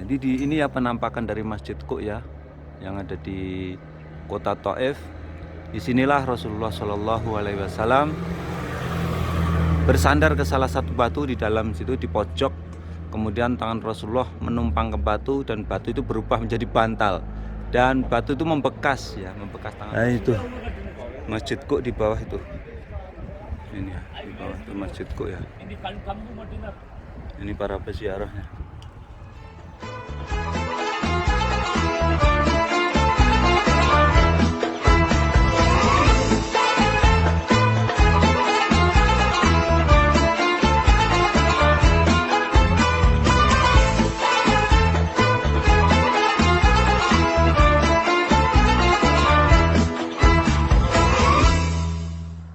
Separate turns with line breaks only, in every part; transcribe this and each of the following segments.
Jadi ini ya penampakan dari Masjid Qo ya, yang ada di kota Thaif. Disinilah Rasulullah Shallallahu Alaihi Wasallam bersandar ke salah satu batu di dalam situ, di pojok. Kemudian tangan Rasulullah menumpang ke batu dan batu itu berubah menjadi bantal. Dan batu itu membekas ya, membekas tangan. Nah itu Masjid Qo di bawah itu. Ini ya, di bawah itu Masjid Qo ya. Ini para peziarahnya.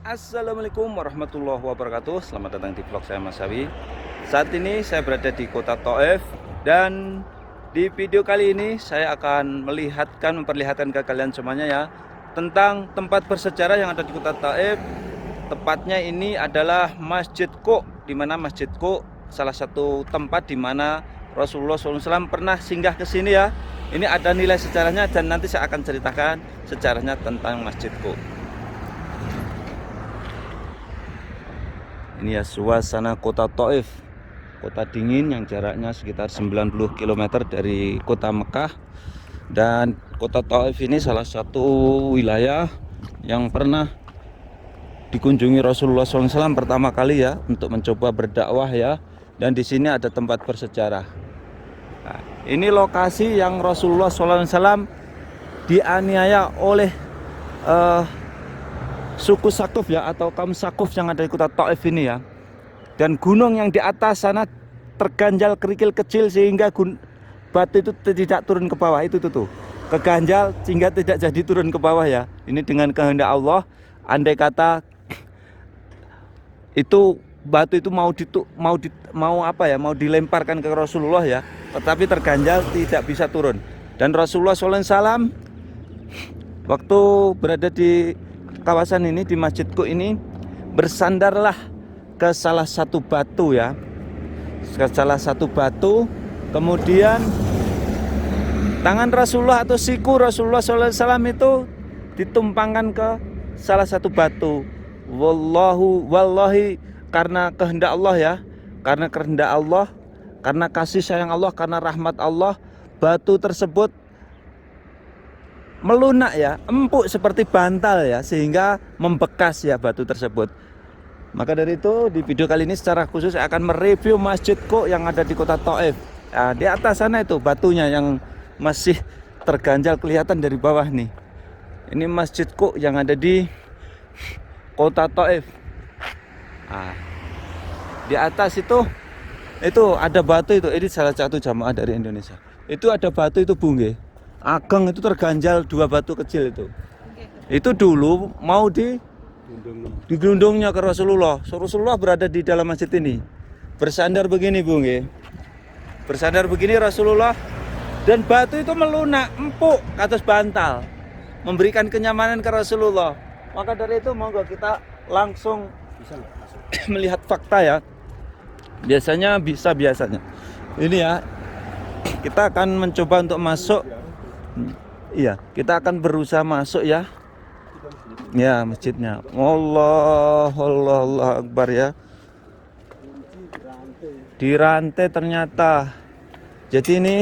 Assalamualaikum warahmatullahi wabarakatuh. Selamat datang di vlog saya Mas Sawi. Saat ini saya berada di kota Thaif, dan di video kali ini saya akan memperlihatkan ke kalian semuanya ya, tentang tempat bersejarah yang ada di kota Thaif. Tepatnya ini adalah Masjid Qo, di mana Masjid Qo salah satu tempat di mana Rasulullah SAW pernah singgah ke sini ya. Ini ada nilai sejarahnya dan nanti saya akan ceritakan sejarahnya tentang Masjid Qo. Ini ya suasana kota Thaif, kota dingin yang jaraknya sekitar 90 km dari kota Mekah. Dan kota Thaif ini salah satu wilayah yang pernah dikunjungi Rasulullah SAW pertama kali ya, untuk mencoba berdakwah ya. Dan di sini ada tempat bersejarah. Nah, ini lokasi yang Rasulullah SAW dianiaya oleh suku Sakuf ya, atau kaum Sakuf yang ada di kota Thaif ini ya. Dan gunung yang di atas sana terganjal kerikil kecil sehingga batu itu tidak turun ke bawah. Itu tuh keganjal sehingga tidak jadi turun ke bawah ya. Ini dengan kehendak Allah. Andai kata itu batu itu mau dilemparkan ke Rasulullah ya, tetapi terganjal tidak bisa turun. Dan Rasulullah SAW waktu berada di kawasan ini, di Masjid Qo ini, bersandarlah ke salah satu batu ya, ke salah satu batu. Kemudian tangan Rasulullah atau siku Rasulullah SAW itu ditumpangkan ke salah satu batu. Wallahi, karena kehendak Allah ya, karena kehendak Allah, karena kasih sayang Allah, karena rahmat Allah, batu tersebut melunak ya, empuk seperti bantal ya, sehingga membekas ya batu tersebut. Maka dari itu di video kali ini secara khusus saya akan mereview Masjid Qo yang ada di kota Thaif. Nah, di atas sana itu batunya yang masih terganjal kelihatan dari bawah nih. Ini Masjid Qo yang ada di kota Thaif. Nah, di atas itu ada batu itu. Ini salah satu jamaah dari Indonesia. Itu ada batu itu Bung. Ageng itu terganjal dua batu kecil itu. Itu dulu mau digelundungnya ke Rasulullah. Rasulullah berada di dalam masjid ini. Bersandar begini Bung. Bersandar begini Rasulullah, dan batu itu melunak, empuk ke atas bantal, memberikan kenyamanan ke Rasulullah. Maka dari itu monggo kita langsung melihat fakta ya. Biasanya. Ini ya, kita akan mencoba untuk masuk. Iya, kita akan berusaha masuk ya. Ya, masjidnya. Allah Akbar ya. Dirantai ternyata. Jadi ini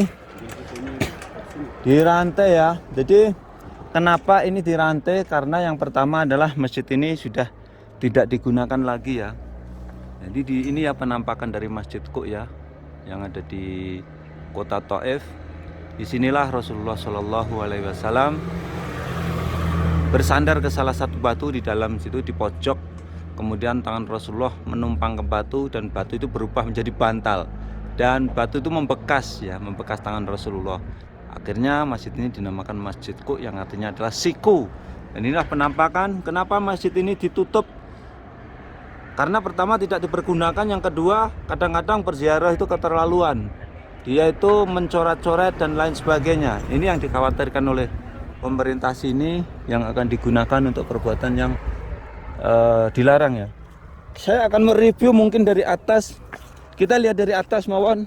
dirantai ya. Jadi kenapa ini dirantai? Karena yang pertama adalah masjid ini sudah tidak digunakan lagi ya. Jadi ini ya penampakan dari Masjid Qo ya, yang ada di kota Thaif. Disinilah Rasulullah Shallallahu Alaihi Wasallam bersandar ke salah satu batu di dalam situ, di pojok. Kemudian tangan Rasulullah menumpang ke batu dan batu itu berubah menjadi bantal. Dan batu itu membekas ya, membekas tangan Rasulullah. Akhirnya masjid ini dinamakan Masjid Qo yang artinya adalah siku. Dan inilah penampakan kenapa masjid ini ditutup. Karena pertama tidak dipergunakan, yang kedua kadang-kadang berziarah itu keterlaluan. Dia itu mencoret-coret dan lain sebagainya. Ini yang dikhawatirkan oleh pemerintah sini, yang akan digunakan untuk perbuatan yang dilarang ya. Saya akan mereview mungkin dari atas. Kita lihat dari atas mawon.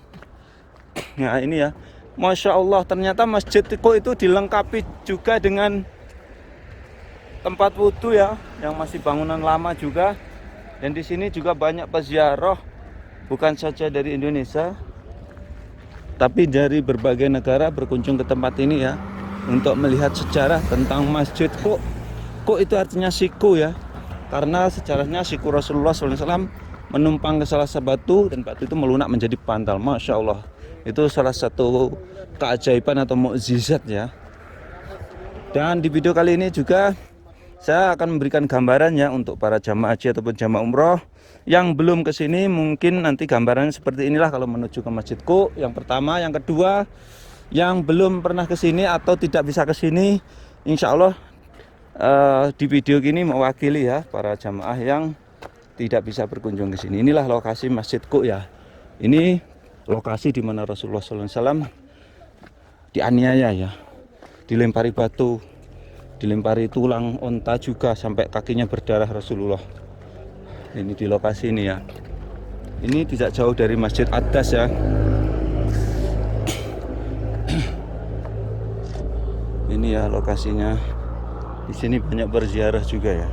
Nah ini ya, Masya Allah, ternyata Masjid Kok itu dilengkapi juga dengan tempat wudhu ya, yang masih bangunan lama juga. Dan di sini juga banyak peziarah, bukan saja dari Indonesia, tapi dari berbagai negara berkunjung ke tempat ini ya, untuk melihat sejarah tentang Masjid Kok. Kok itu artinya siku ya, karena sejarahnya siku Rasulullah SAW menumpang ke salah satu batu, dan batu itu melunak menjadi bantal. Masya Allah, itu salah satu keajaiban atau mukjizat ya. Dan di video kali ini juga saya akan memberikan gambaran ya untuk para jamaah haji ataupun jamaah umroh yang belum ke sini. Mungkin nanti gambarannya seperti inilah kalau menuju ke Masjid Kok. Yang pertama, yang kedua, yang belum pernah ke sini atau tidak bisa ke sini, insya Allah di video ini mewakili ya para jamaah yang tidak bisa berkunjung ke sini. Inilah lokasi Masjid Kok ya. Ini lokasi di mana Rasulullah SAW dianiaya ya, dilempari batu, dilempari tulang onta juga sampai kakinya berdarah Rasulullah. Ini di lokasi ini ya. Ini tidak jauh dari Masjid Adas ya. Ini ya lokasinya. Di sini banyak berziarah juga ya.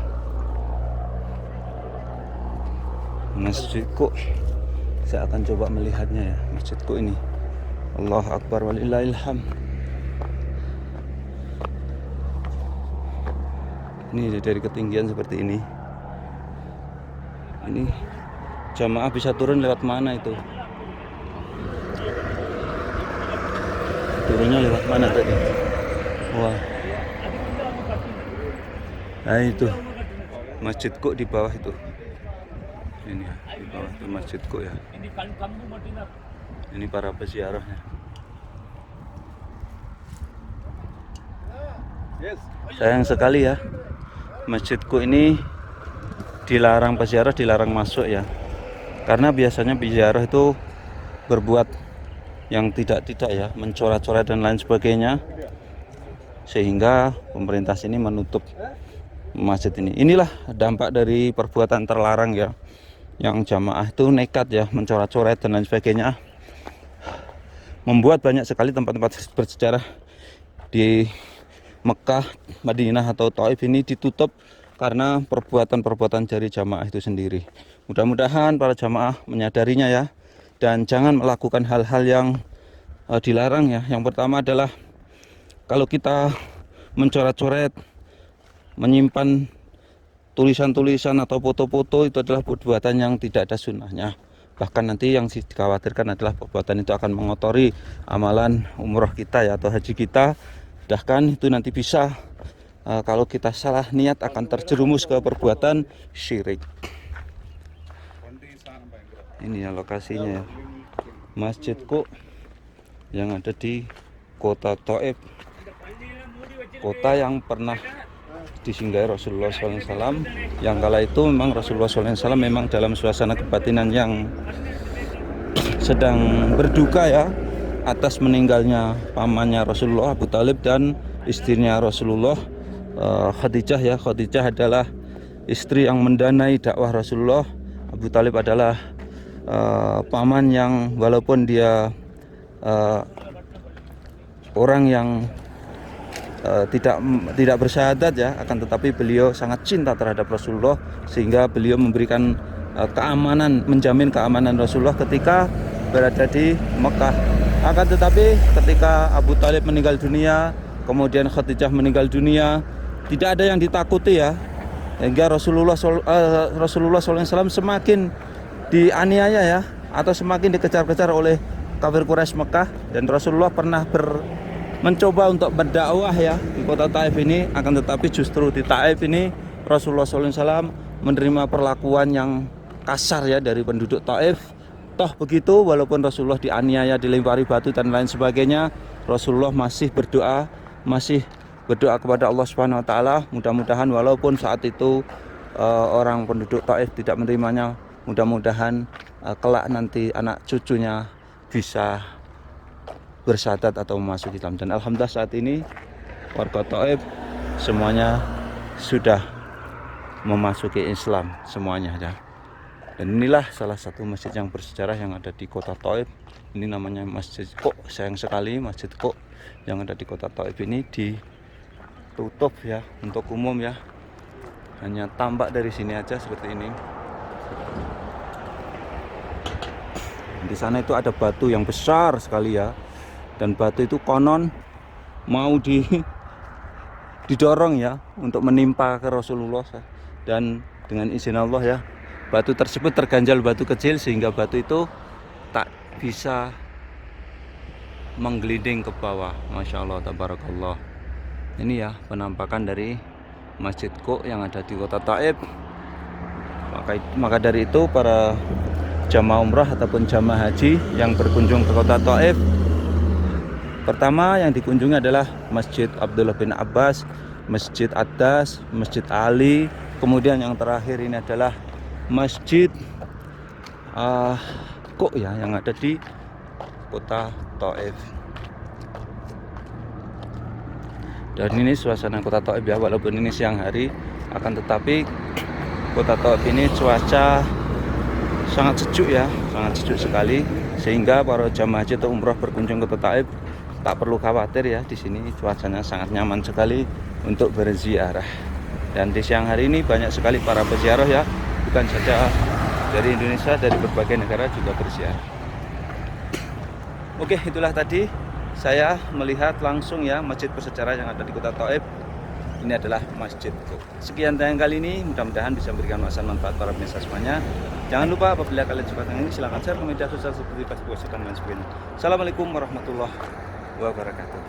Masjid Kok, saya akan coba melihatnya ya, Masjid Kok ini. Allahu Akbar walillahilham. Ini dari ketinggian seperti ini. Ini jamaah bisa turun lewat mana itu? Turunnya lewat mana tadi? Wah. Nah itu Masjid Kok di bawah itu. Ini ya, di bawah itu Masjid Kok ya. Ini para peziarahnya. Sayang sekali ya, Masjid Kok ini dilarang peziarah, dilarang masuk ya. Karena biasanya peziarah itu berbuat yang tidak ya, mencoret-coret dan lain sebagainya, sehingga pemerintah sini menutup masjid ini. Inilah dampak dari perbuatan terlarang ya, yang jamaah itu nekat ya, mencoret-coret dan lain sebagainya, membuat banyak sekali tempat-tempat bersejarah di Mekah, Madinah atau Taif ini ditutup karena perbuatan-perbuatan dari jamaah itu sendiri. Mudah-mudahan para jamaah menyadarinya ya, dan jangan melakukan hal-hal yang dilarang ya. Yang pertama adalah kalau kita mencoret-coret, menyimpan tulisan-tulisan atau foto-foto, itu adalah perbuatan yang tidak ada sunnahnya. Bahkan nanti yang dikhawatirkan adalah perbuatan itu akan mengotori amalan umroh kita ya, atau haji kita. Bahkan itu nanti bisa kalau kita salah niat akan terjerumus ke perbuatan syirik. Ini ya lokasinya ya, Masjid Kok yang ada di kota Taif, kota yang pernah disinggahi Rasulullah SAW. Yang kala itu memang Rasulullah SAW memang dalam suasana kebatinan yang sedang berduka ya, atas meninggalnya pamannya Rasulullah, Abu Talib, dan istrinya Rasulullah, Khadijah ya. Khadijah adalah istri yang mendanai dakwah Rasulullah. Abu Talib adalah paman yang walaupun dia orang yang tidak bersyahadat ya, akan tetapi beliau sangat cinta terhadap Rasulullah, sehingga beliau memberikan keamanan, menjamin keamanan Rasulullah ketika berada di Mekah. Akan tetapi ketika Abu Talib meninggal dunia, kemudian Khadijah meninggal dunia, tidak ada yang ditakuti ya, hingga Rasulullah SAW semakin dianiaya ya, atau semakin dikejar-kejar oleh kafir Quraisy Mekah. Dan Rasulullah pernah mencoba untuk berdakwah ya di kota Taif ini, akan tetapi justru di Taif ini Rasulullah SAW menerima perlakuan yang kasar ya dari penduduk Taif. Toh begitu, walaupun Rasulullah dianiaya, dilempari batu dan lain sebagainya, Rasulullah masih berdoa kepada Allah Subhanahu wa taala. Mudah-mudahan walaupun saat itu orang penduduk Taif tidak menerimanya, mudah-mudahan kelak nanti anak cucunya bisa bersyahadat atau masuk Islam. Dan alhamdulillah saat ini warga Taif semuanya sudah memasuki Islam semuanya ya. Dan inilah salah satu masjid yang bersejarah yang ada di kota Thaif. Ini namanya Masjid Kok. Sayang sekali Masjid Kok yang ada di kota Thaif ini ditutup ya untuk umum ya. Hanya tampak dari sini aja seperti ini. Di sana itu ada batu yang besar sekali ya. Dan batu itu konon mau didorong ya untuk menimpa ke Rasulullah. Dan dengan izin Allah ya, batu tersebut terganjal batu kecil sehingga batu itu tak bisa menggelinding ke bawah. Masya Allah, tabarakallah. Ini ya penampakan dari Masjid Kok yang ada di kota Thaif. Maka dari itu para jamaah umrah ataupun jamaah haji yang berkunjung ke kota Thaif, pertama yang dikunjungi adalah Masjid Abdullah bin Abbas, Masjid Adas, Masjid Ali. Kemudian yang terakhir ini adalah Masjid Kok ya yang ada di kota Thaif. Dan ini suasana kota Thaif ya, walaupun ini siang hari, akan tetapi kota Thaif ini cuaca sangat sejuk ya, sangat sejuk sekali, sehingga para jamaah haji atau umrah berkunjung ke kota Thaif tak perlu khawatir ya. Di sini cuacanya sangat nyaman sekali untuk berziarah. Dan di siang hari ini banyak sekali para peziarah ya, bukan saja dari Indonesia, dari berbagai negara juga berziarah. Oke, itulah tadi saya melihat langsung ya masjid bersejarah yang ada di kota Thaif. Ini adalah Masjid Kok. Sekian tayangan kali ini, mudah-mudahan bisa memberikan manfaat para pemirsa semuanya. Jangan lupa apabila kalian suka dengan ini, silahkan share ke media sosial seperti Facebook dan lain sebagainya. Assalamualaikum warahmatullahi wabarakatuh.